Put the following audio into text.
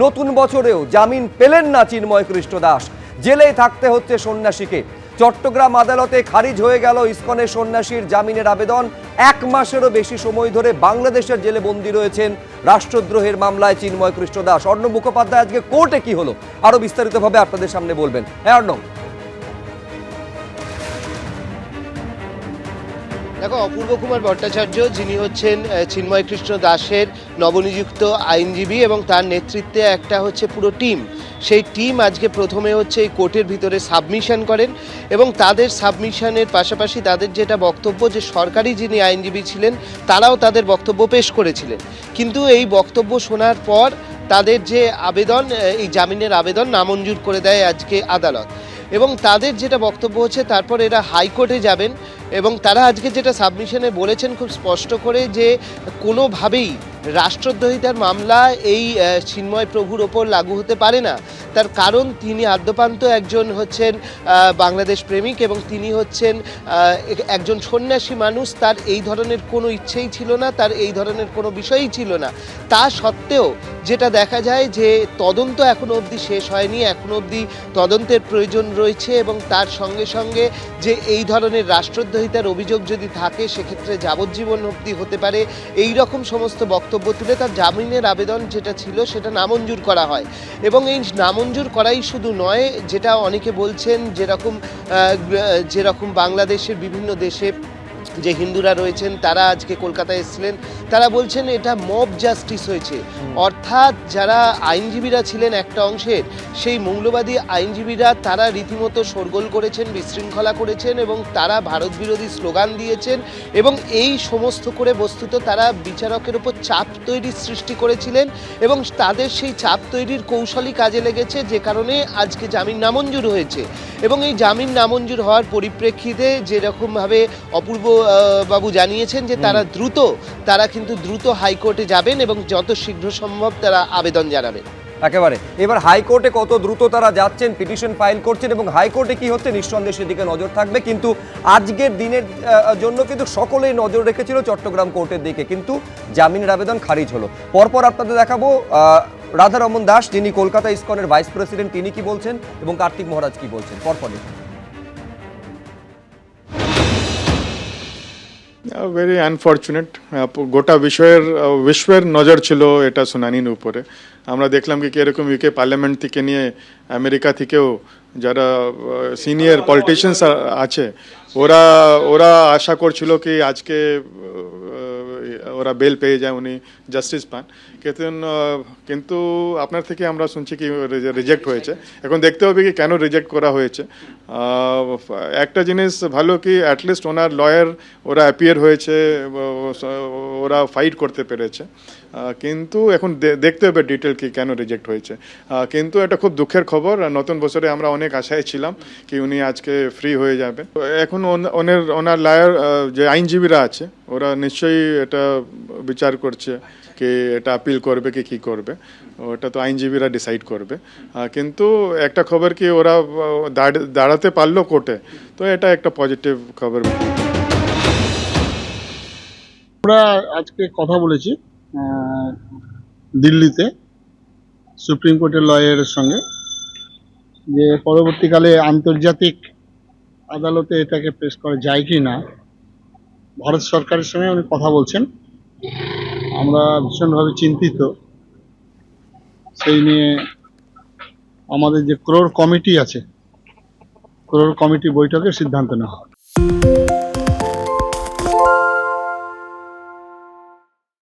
নতুন বছরেও জামিন পেলেন না চিন্ময় কৃষ্ণ দাস, জেলেই থাকতে হচ্ছে সন্ন্যাসীকে। চট্টগ্রাম আদালতে খারিজ হয়ে গেল ইসকনের সন্ন্যাসীর জামিনের আবেদন। 1 মাসেরও বেশি সময় ধরে বাংলাদেশের জেলে বন্দী রয়েছেন রাষ্ট্রদ্রোহের মামলায় চিন্ময় কৃষ্ণ দাস। অর্ণব মুখোপাধ্যায় আজকে কোর্টে কি হলো আরো বিস্তারিতভাবে আপনাদের সামনে বলবেন। হ্যাঁ অর্ণব। দেখো, অপূর্ব কুমার ভট্টাচার্য যিনি হচ্ছেন চিন্ময় কৃষ্ণ দাসের নবনিযুক্ত আইনজীবী এবং তার নেতৃত্বে একটা হচ্ছে পুরো টিম, সেই টিম আজকে প্রথমে হচ্ছে এই কোর্টের ভিতরে সাবমিশন করেন এবং তাদের সাবমিশনের পাশাপাশি তাদের যেটা বক্তব্য যে সরকারি যিনি আইনজীবী ছিলেন তারাও তাদের বক্তব্য পেশ করেছিলেন, কিন্তু এই বক্তব্য শোনার পর তাদের যে আবেদন, এই জামিনের আবেদন নামঞ্জুর করে দেয় আজকে আদালত। এবং তাদের যেটা বক্তব্য হচ্ছে তারপর এরা হাইকোর্টে যাবেন এবং তারা আজকে যেটা সাবমিশনে বলেছেন খুব স্পষ্ট করে যে কোনোভাবেই রাষ্ট্রদ্রোহিতার মামলা এই চিন্ময় প্রভুর ওপর লাগু হতে পারে না। তার কারণ তিনি আদ্যপান্ত একজন হচ্ছেন বাংলাদেশ প্রেমিক এবং তিনি হচ্ছেন একজন সন্ন্যাসী মানুষ। তার এই ধরনের কোনো ইচ্ছেই ছিল না, তার এই ধরনের কোনো বিষয়ই ছিল না। তা সত্ত্বেও যেটা দেখা যায় যে তদন্ত এখনো অবধি শেষ হয়নি, এখনো অবধি তদন্তের প্রয়োজন রয়েছে এবং তার সঙ্গে সঙ্গে যে এই ধরনের রাষ্ট্রদ্রোহিতার অভিযোগ যদি থাকে সেক্ষেত্রে যাবজ্জীবন অবধি হতে পারে, এই রকম সমস্ত বক্তব্য তুলে তার জামিনের আবেদন যেটা ছিল সেটা নামঞ্জুর করা হয়। এবং এই নামঞ্জুর করাই শুধু নয়, যেটা অনেকে বলছেন যেরকম বাংলাদেশের বিভিন্ন দেশে যে হিন্দুরা রয়েছেন তারা আজকে কলকাতায় এসেছিলেন, তারা বলছেন এটা মব জাস্টিস হয়েছে। অর্থাৎ যারা আইনজীবীরা ছিলেন একটা অংশের, সেই মৌলবাদী আইনজীবীরা তারা রীতিমতো শোরগোল করেছেন, বিশৃঙ্খলা করেছেন এবং তারা ভারত বিরোধী স্লোগান দিয়েছেন এবং এই সমস্ত করে বস্তুত তারা বিচারকের উপর চাপ তৈরির সৃষ্টি করেছিলেন এবং তাদের সেই চাপ তৈরির কৌশলই কাজে লেগেছে, যে কারণে আজকে জামিন নামঞ্জুর হয়েছে। এবং এই জামিন নামঞ্জুর হওয়ার পরিপ্রেক্ষিতে যেরকমভাবে অপূর্ব বাবু জানিয়েছেন যে তারা কিন্তু দ্রুত হাইকোর্টে যাবেন এবং যত শীঘ্র সম্ভব তারা আবেদন জানাবেন। একেবারে এবার হাইকোর্টে কত দ্রুত তারা যাচ্ছেন, পিটিশন ফাইল করছেন এবং হাইকোর্টে কি হচ্ছে নিঃসন্দেহে সেদিকে নজর থাকবে। কিন্তু আজকের দিনের জন্য কিন্তু সকলেই নজর রেখেছিল চট্টগ্রাম কোর্টের দিকে, কিন্তু জামিনের আবেদন খারিজ হলো। পরপর আপনাদের দেখাবো রাধারমন দাস, যিনি কলকাতা ইসকনের ভাইস প্রেসিডেন্ট, তিনি কি বলছেন এবং কার্তিক মহারাজ কি বলছেন। পরপর ভেরি আনফর্চুনেট। গোটা বিশ্বের নজর ছিল এটা শুনানির উপরে। আমরা দেখলাম কি এরকম ইউকে পার্লামেন্ট থেকে নিয়ে আমেরিকা থেকেও যারা সিনিয়র পলিটিশিয়ানস আছে ওরা আশা করছিল কি আজকে ওরা বেল পেয়ে যায়, উনি জাস্টিস পান। কিন্তু আপনার থেকে আমরা শুনছি কি রিজেক্ট হয়েছে। এখন দেখতে হবে কি কেন রিজেক্ট করা হয়েছে। একটা জিনিস ভালো কি অ্যাটলিস্ট ওনার লয়ার ওরা অ্যাপিয়ার হয়েছে, ওরা ফাইট করতে পেরেছে। কিন্তু এখন দেখতে হবে ডিটেল কি কেন রিজেক্ট হয়েছে। কিন্তু এটা খুব দুঃখের খবর। নতুন বছরে আমরা অনেক আশায় ছিলাম কি উনি আজকে ফ্রি হয়ে যাবে। এখন ওনার লয়ার যে আইনজীবীরা আছে ওরা নিশ্চয়ই এটা বিচার করছে কি এটা আপিল করবে কি করবে, ওটা তো আইনজীবীরা ডিসাইড করবে। কিন্তু একটা খবর কি ওরা দাঁড়াতে পারলো কোর্টে, তো এটা একটা পজিটিভ খবর। আমরা আজকে কথা বলেছি দিল্লিতে সুপ্রিম কোর্টের লয়ারের সঙ্গে, যে পরবর্তীকালে আন্তর্জাতিক আদালতে এটাকে পেশ করা যায় কি না। ভারত সরকারের সঙ্গে উনি কথা বলছেন, আমরা ভীষণভাবে চিন্তিত। সেই নিয়ে আমাদের যে ক্রোর কমিটি আছে, ক্রোর কমিটি বৈঠকে সিদ্ধান্ত নেওয়া হবে।